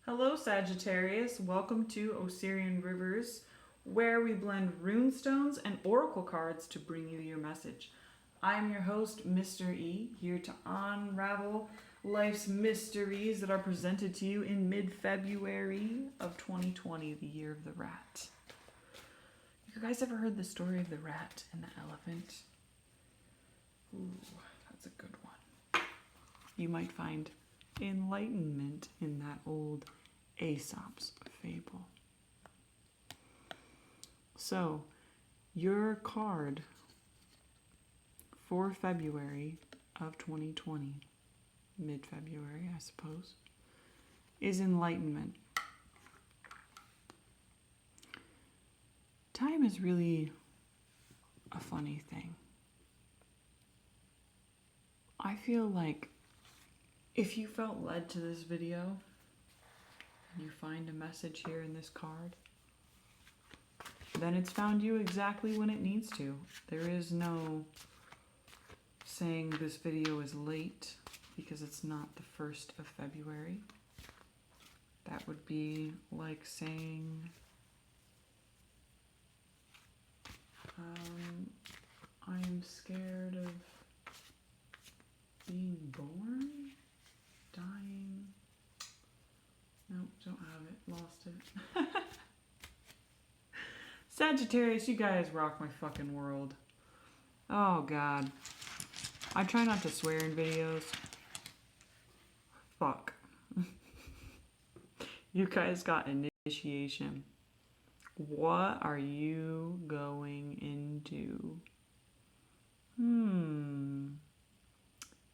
Hello, Sagittarius. Welcome to Osirian Rivers, where we blend runestones and oracle cards to bring you your message. I'm your host, Mr. E, here to unravel life's mysteries that are presented to you in mid-February of 2020, the year of the rat. You guys ever heard the story of the rat and the elephant? Ooh, that's a good one. You might find enlightenment in that old Aesop's fable. So, your card for February of 2020, mid-February, I suppose, is enlightenment. Time is really a funny thing. I feel like if you felt led to this video, and you find a message here in this card, then it's found you exactly when it needs to. There is no saying this video is late because it's not the 1st of February. That would be like saying, I'm scared of being born, dying. Nope, don't have it. Lost it. Sagittarius, you guys rock my fucking world. Oh, God. I try not to swear in videos. Fuck. You guys got initiation. What are you going into?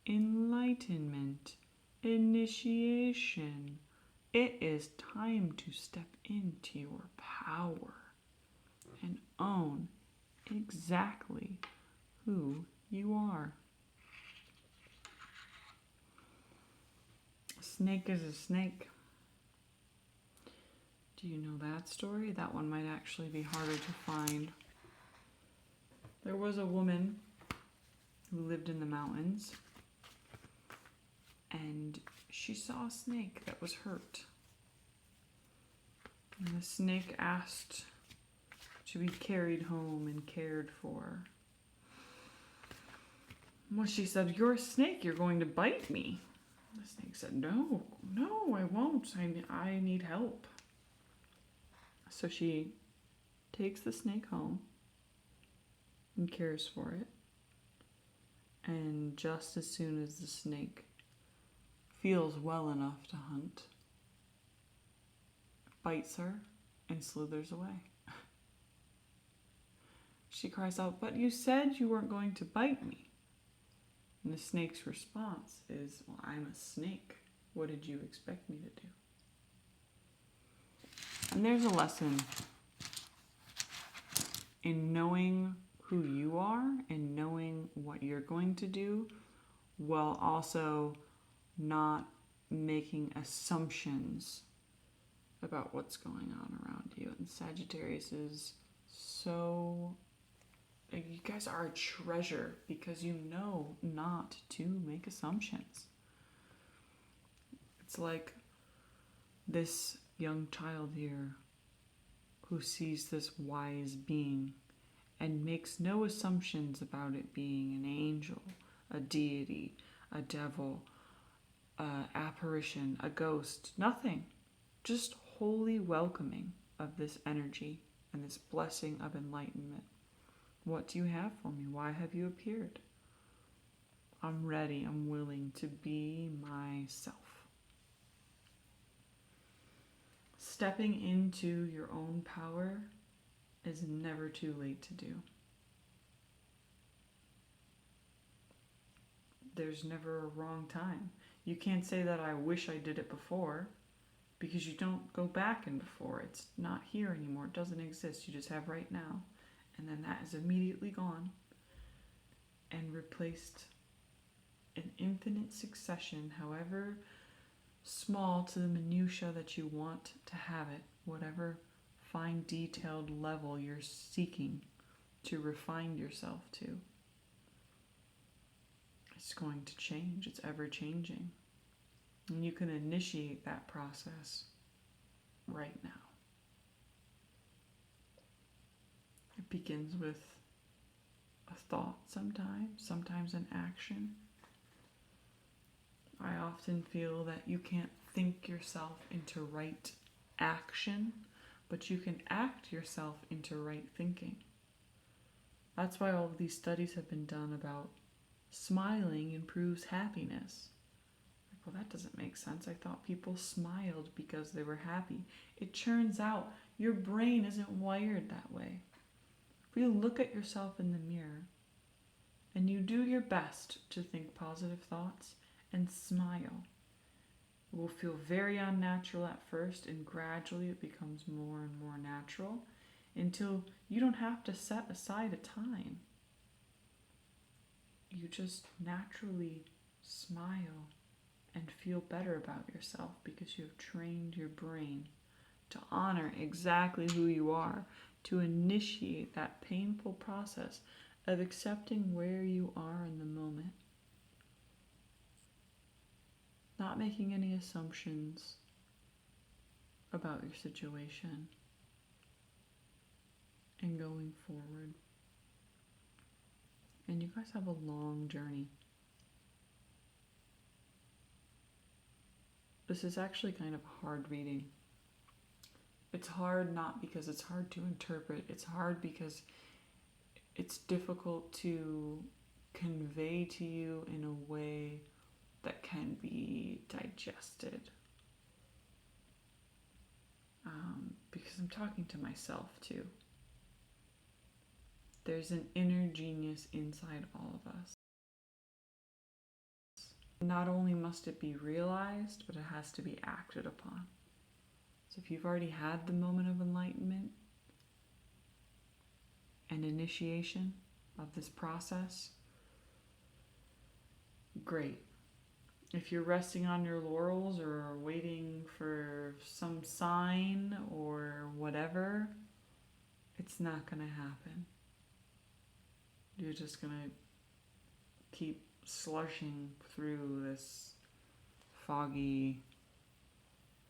Enlightenment. Initiation. It is time to step into your power and own exactly who you are. A snake is a snake. Do you know that story? That one might actually be harder to find. There was a woman who lived in the mountains, and she saw a snake that was hurt. And the snake asked to be carried home and cared for. Well, she said, "You're a snake, you're going to bite me." The snake said, No, I won't. I need help. So she takes the snake home and cares for it. And just as soon as the snake feels well enough to hunt, bites her and slithers away. She cries out, "But you said you weren't going to bite me." And the snake's response is, "Well, I'm a snake. What did you expect me to do?" And there's a lesson in knowing who you are and knowing what you're going to do, while also not making assumptions about what's going on around you. And Sagittarius is so... You guys are a treasure because you know not to make assumptions. It's like this young child here who sees this wise being and makes no assumptions about it being an angel, a deity, a devil, an apparition, a ghost, nothing. Just wholly welcoming of this energy and this blessing of enlightenment. What do you have for me? Why have you appeared? I'm ready. I'm willing to be myself. Stepping into your own power is never too late to do. There's never a wrong time. You can't say that I wish I did it before, because you don't go back in before. It's not here anymore. It doesn't exist. You just have right now. And then that is immediately gone and replaced in infinite succession, however small to the minutia that you want to have it, whatever fine detailed level you're seeking to refine yourself to. It's going to change. It's ever changing. And you can initiate that process right now. It begins with a thought sometimes an action. I often feel that you can't think yourself into right action, but you can act yourself into right thinking. That's why all of these studies have been done about smiling improves happiness. Well, that doesn't make sense. I thought people smiled because they were happy. It turns out your brain isn't wired that way. If you look at yourself in the mirror and you do your best to think positive thoughts and smile, it will feel very unnatural at first, and gradually it becomes more and more natural until you don't have to set aside a time. You just naturally smile and feel better about yourself because you have trained your brain to honor exactly who you are, to initiate that painful process of accepting where you are in the moment, not making any assumptions about your situation, and going forward. And you guys have a long journey. This is actually kind of hard reading. It's hard not because it's hard to interpret, it's hard because it's difficult to convey to you in a way that can be digested. Because I'm talking to myself too. There's an inner genius inside all of us. Not only must it be realized, but it has to be acted upon. So if you've already had the moment of enlightenment and initiation of this process, great. If you're resting on your laurels or waiting for some sign or whatever, it's not going to happen. You're just going to keep slushing through this foggy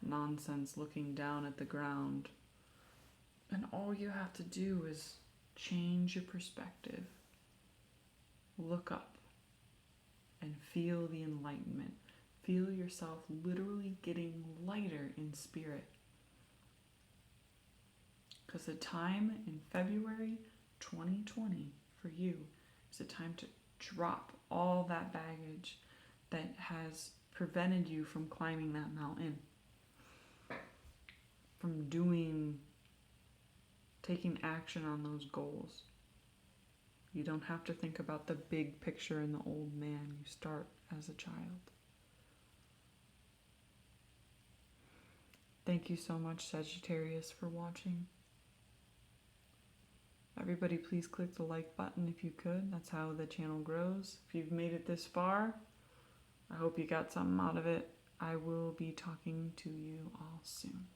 nonsense, looking down at the ground. And all you have to do is change your perspective. Look up and feel the enlightenment. Feel yourself literally getting lighter in spirit. Because the time in February 2020 for you is a time to drop all that baggage that has prevented you from climbing that mountain, from taking action on those goals. You don't have to think about the big picture and the old man. You start as a child. Thank you so much, Sagittarius, for watching. Everybody, please click the like button if you could. That's how the channel grows. If you've made it this far, I hope you got something out of it. I will be talking to you all soon.